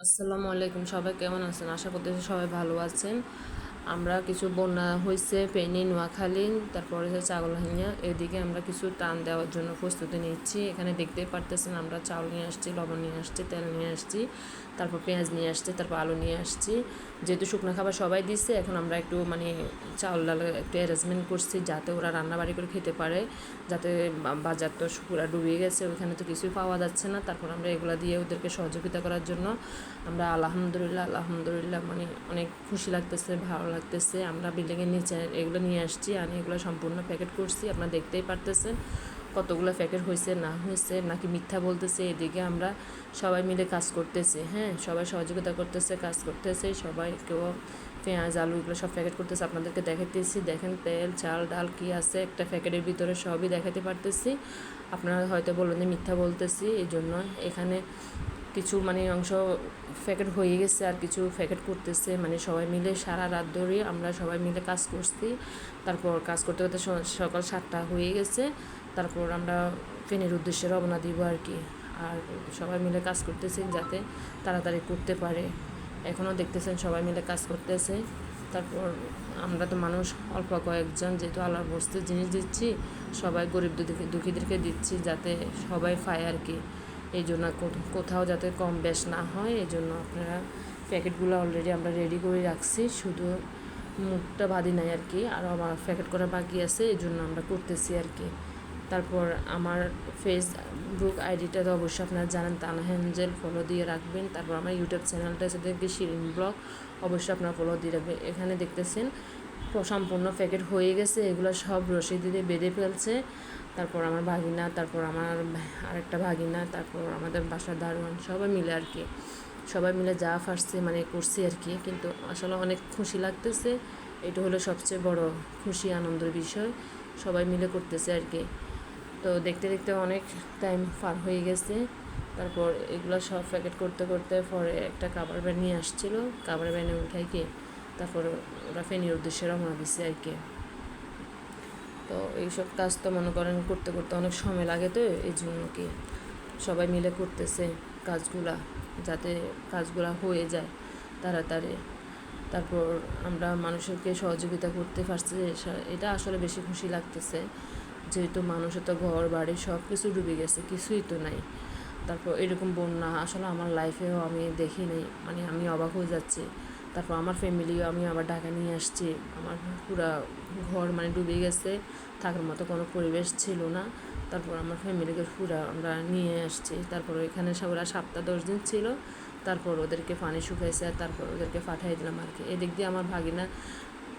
আসসালামু আলাইকুম, সবাই কেমন আছেন? আশা করতেছি সবাই ভালো আছেন। আমরা কিছু বন্যা হয়েছে ফেনী, নোয়াখালী, তারপরে হচ্ছে চাগলাহিয়া, এদিকে আমরা কিছু টান দেওয়ার জন্য প্রস্তুতি নিচ্ছি। এখানে দেখতেই পারতেছেন আমরা চাউল নিয়ে আসছি, লবণ নিয়ে আসছি, তেল নিয়ে আসছি, তারপর পেঁয়াজ নিয়ে আসছি, তারপর আলু নিয়ে আসছি। যেহেতু শুকনো খাবার সবাই দিচ্ছে, এখন আমরা একটু চাউল ডাল একটু অ্যারেঞ্জমেন্ট করছি যাতে ওরা রান্নাবাড়ি করে খেতে পারে, যাতে বাজার তো পুরা ডুবিয়ে গেছে, ওইখানে তো কিছুই পাওয়া যাচ্ছে না। তারপর আমরা এগুলো দিয়ে ওদেরকে সহযোগিতা করার জন্য আমরা আলহামদুলিল্লাহ আলহামদুলিল্লাহ অনেক খুশি লাগতেছে, ভালো লাগতেছে। আমরা বিল্ডিংয়ের নিচে এগুলো নিয়ে আসছি, আমি এগুলো সম্পূর্ণ প্যাকেট করছি। আপনারা দেখতেই পারতেছেন কতগুলো প্যাকেট হয়েছে না হয়েছে, নাকি মিথ্যা বলতেছে। এদিকে আমরা সবাই মিলে কাজ করতেছি, হ্যাঁ, সবাই সহযোগিতা করতেছে, কাজ করতেছে। সবাই কেউ পেঁয়াজ আলু এগুলো সব প্যাকেট করতেছে, আপনাদেরকে দেখাতেছি। দেখেন তেল চাল ডাল কী আছে একটা প্যাকেটের ভিতরে, সবই দেখাতে পারতেছি। আপনারা হয়তো বলবেন যে মিথ্যা বলতেছি, এই জন্য এখানে কিছু অংশ প্যাকেট হয়ে গেছে আর কিছু প্যাকেট করতেছে। সবাই মিলে সারা রাত ধরে আমরা সবাই মিলে কাজ করছি। তারপর কাজ করতে করতে সকাল 7টা হয়ে গেছে। তারপর আমরা ফেনীর উদ্দেশ্যে রওনা দিব আর কি। আর সবাই মিলে কাজ করতেছি যাতে তাড়াতাড়ি করতে পারে। এখনও দেখতেছেন সবাই মিলে কাজ করতেছে। তারপর আমরা তো মানুষ অল্প কয়েকজন, যেহেতু আল্লাহর বস্তু জিনিস দিচ্ছি, সবাই গরিব দুঃখীদেরকে দিচ্ছি যাতে সবাই পায় আর কি। এই জন্য কোথাও যাতে কম বেশ না হয়, এই জন্য আপনারা প্যাকেটগুলো অলরেডি আমরা রেডি করে রাখছি, শুধু মুখটা বাদি নাই আর কি। আরও আমার প্যাকেট করা বাকি আছে, এই জন্য আমরা করতেছি আর কি। তারপর আমার ফেসবুক আইডিটা তো অবশ্যই আপনারা জানেন, তানা হ্যাঞ্জেল, ফলো দিয়ে রাখবেন। তারপর আমার ইউটিউব চ্যানেলটা আছে দেখবে শিরিন ব্লগ, অবশ্যই আপনারা ফলো দিয়ে রাখবেন। এখানে দেখতেছেন সম্পূর্ণ প্যাকেট হয়ে গেছে, এগুলো সব রশিদ দিয়ে বেঁধে ফেলছে। তারপর আমার ভাগিনা, তারপর আমার আরেকটা ভাগিনা, তারপর আমাদের বাসার দারোয়ান, সবাই মিলে আর কি, সবাই মিলে যা ফারছে করছি আর কি। কিন্তু আসলে অনেক খুশি লাগতেছে, এটা হলো সবচেয়ে বড় খুশি আনন্দের বিষয়, সবাই মিলে করতেছে আর কি। তো দেখতে দেখতে অনেক টাইম পার হয়ে গেছে। তারপর এগুলো সব প্যাকেট করতে করতে পরে একটা কাভার ভ্যান নিয়ে আসছিলো, কাভার ভ্যানে উঠাই কি তারপর ওরা ফেনীর উদ্দেশ্যে রওনা দিচ্ছে আর কি। তো এইসব কাজ তো মনে করেন করতে করতে অনেক সময় লাগে, তো এই জন্য কি সবাই মিলে করতেছে কাজগুলা, যাতে কাজগুলা হয়ে যায় তাড়াতাড়ি। তারপর আমরা মানুষকে সহযোগিতা করতে পারছি, এটা আসলে বেশি খুশি লাগতেছে। যেহেতু মানুষের তো ঘর বাড়ি সব কিছু ডুবে গেছে, কিছুই তো নাই। তারপর এরকম বন্যা আসলে আমার লাইফেও আমি দেখি নাই, আমি অবাক হয়ে যাচ্ছি। তারপর আমার ফ্যামিলিও আমি আবার ঢাকা নিয়ে আসছি, আমার পুরা ঘর ডুবে গেছে, থাকার মতো কোনো পরিবেশ ছিল না। তারপর আমার ফ্যামিলিকে পুরা আমরা নিয়ে আসছি। তারপর এখানে ওরা 7-10 দিন ছিল, তারপর ওদেরকে পানি শুকাইছে আর তারপর ওদেরকে পাঠিয়ে দিলাম আর কি। এদিক দিয়ে আমার ভাগিনা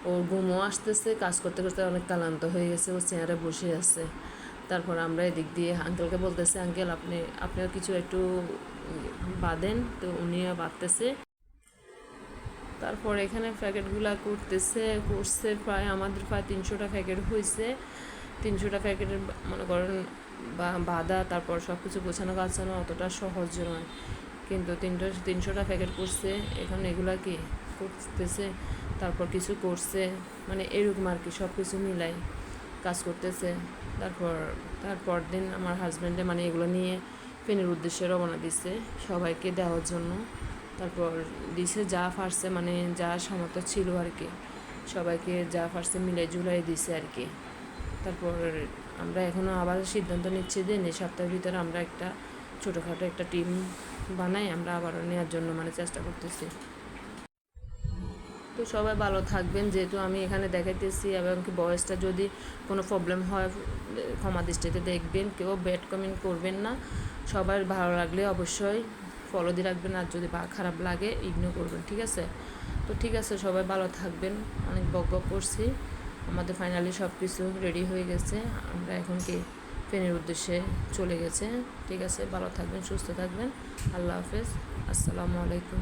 ওর ঘুমও আসতেছে, কাজ করতে করতে অনেক ক্লান্ত হয়ে গেছে, ও চেয়ারে বসে আছে। তারপর আমরা এদিক দিয়ে আঙ্কেলকে বলতেছে, আঙ্কেল আপনিও কিছু একটু বাঁধেন, তো উনিও বাঁধতেছে। তারপর এখানে প্যাকেটগুলা করছে প্রায় আমাদের প্রায় 300টা প্যাকেট হয়েছে। 300টা প্যাকেটের মনে করেন বাঁধা, তারপর সব কিছু গোছানো গাছানো অতটা সহজ নয়, কিন্তু 300টা প্যাকেট করছে। এখন এগুলা কি করতেছে, তারপর কিছু করছে, এরকম আর কি, সব কিছু মিলাই কাজ করতেছে। তারপর দিন আমার হাজব্যান্ডে এগুলো নিয়ে ফেনীর উদ্দেশ্যে রওনা দিচ্ছে সবাইকে দেওয়ার জন্য। তারপর দিছে যা পারছে, যা সামর্থ্য ছিল আর কি, সবাইকে যা পারছে মিলে জুলাই দিছে আর কি। তারপর আমরা এখনও আবার সিদ্ধান্ত নিচ্ছি যে এই সপ্তাহের ভিতরে আমরা একটা ছোটোখাটো একটা টিম বানাই, আমরা আবারও নেওয়ার জন্য চেষ্টা করতেছি। তো সবাই ভালো থাকবেন, যেহেতু আমি এখানে দেখাইতেছি, এবং কি বয়সটা যদি কোনো প্রবলেম হয় ক্ষমা দৃষ্টিতে দেখবেন, কেউ ব্যাড কমেন্ট করবেন না। সবার ভালো লাগলে অবশ্যই ফলো দিয়ে রাখবেন, আর যদি খারাপ লাগে ইগনোর করবেন, ঠিক আছে? তো ঠিক আছে, সবাই ভালো থাকবেন। অনেক বক করছি, আমাদের ফাইনালি সব কিছু রেডি হয়ে গেছে, আমরা এখন কি ফেনীর উদ্দেশ্যে চলে গেছে। ঠিক আছে, ভালো থাকবেন, সুস্থ থাকবেন, আল্লাহ হাফেজ, আসসালামু আলাইকুম।